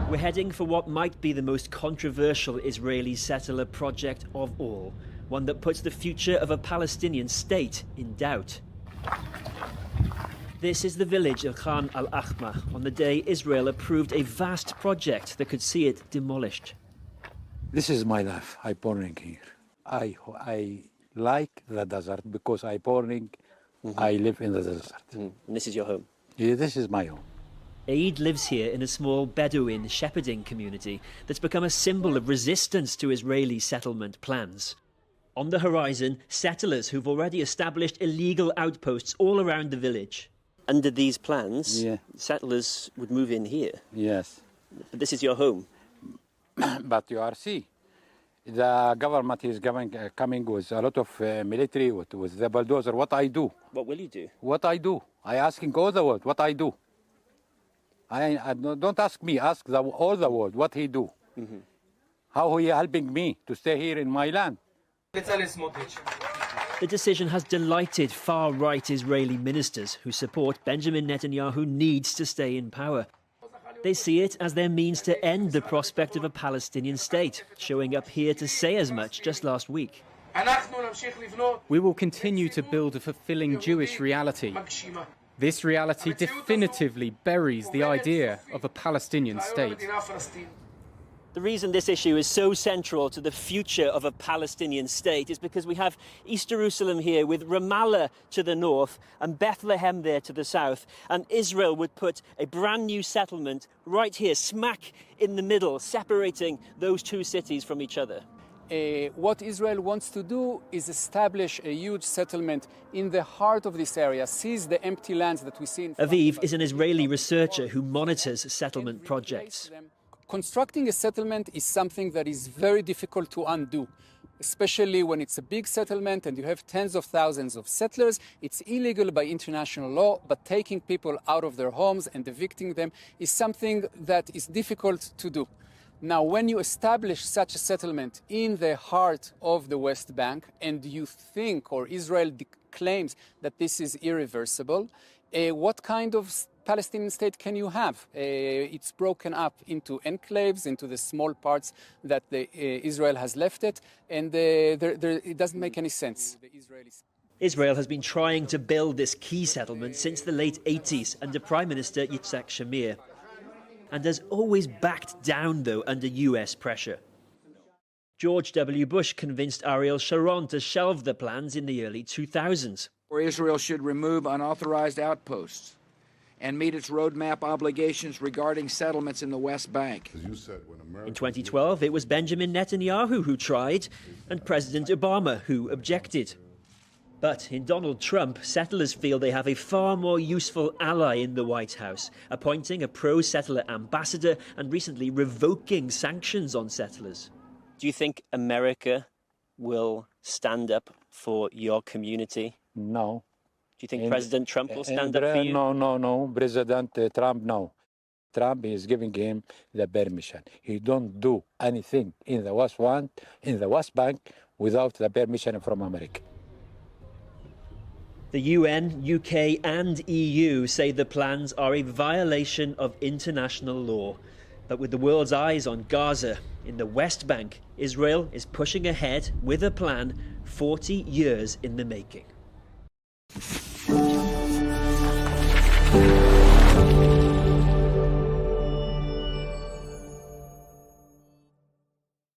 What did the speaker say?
We're heading for what might be the most controversial Israeli settler project of all, one that puts the future of a Palestinian state in doubt. This is the village of Khan al-Ahmar on the day Israel approved a vast project that could see it demolished. This is my life. I born here. I like the desert because I born. I live in the desert. And this is your home? Yeah, this is my home. Eid lives here in a small Bedouin shepherding community that's become a symbol of resistance to Israeli settlement plans. On the horizon, settlers who've already established illegal outposts all around the village. Under these plans, settlers would move in here. Yes. But this is your home. But you are see, the government is coming with a lot of military, with the bulldozer. What I do? What will you do? What I do? I asking all the world what I do. I don't ask me, ask all the world what he do. How he helping me to stay here in my land. The decision has delighted far-right Israeli ministers who support Benjamin Netanyahu needs to stay in power. They see it as their means to end the prospect of a Palestinian state, showing up here to say as much just last week. We will continue to build a fulfilling Jewish reality. This reality definitively buries the idea of a Palestinian state. The reason this issue is so central to the future of a Palestinian state is because we have East Jerusalem here with Ramallah to the north and Bethlehem there to the south, and Israel would put a brand new settlement right here, smack in the middle, separating those two cities from each other. What Israel wants to do is establish a huge settlement in the heart of this area, seize the empty lands that we see in front Aviv of us. is an Israeli researcher who monitors settlement projects. Constructing a settlement is something that is very difficult to undo, especially when it's a big settlement and you have tens of thousands of settlers. It's illegal by international law, but taking people out of their homes and evicting them is something that is difficult to do. Now, when you establish such a settlement in the heart of the West Bank and you think, or Israel claims that this is irreversible, what kind of Palestinian state can you have? It's broken up into enclaves, into the small parts that Israel has left it, and it doesn't make any sense. Israel has been trying to build this key settlement since the late 80s under Prime Minister Yitzhak Shamir, and has always backed down, though, under US pressure. George W. Bush convinced Ariel Sharon to shelve the plans in the early 2000s. Or Israel should remove unauthorized outposts and meet its roadmap obligations regarding settlements in the West Bank. In 2012, it was Benjamin Netanyahu who tried, and President Obama who objected. But in Donald Trump, settlers feel they have a far more useful ally in the White House, appointing a pro-settler ambassador and recently revoking sanctions on settlers. Do you think America will stand up for your community? No. Do you think President Trump will stand up for you? No. President Trump, no. Trump is giving him the permission. He don't do anything in the West Bank without the permission from America. The UN, UK and EU say the plans are a violation of international law. But with the world's eyes on Gaza, in the West Bank, Israel is pushing ahead with a plan 40 years in the making.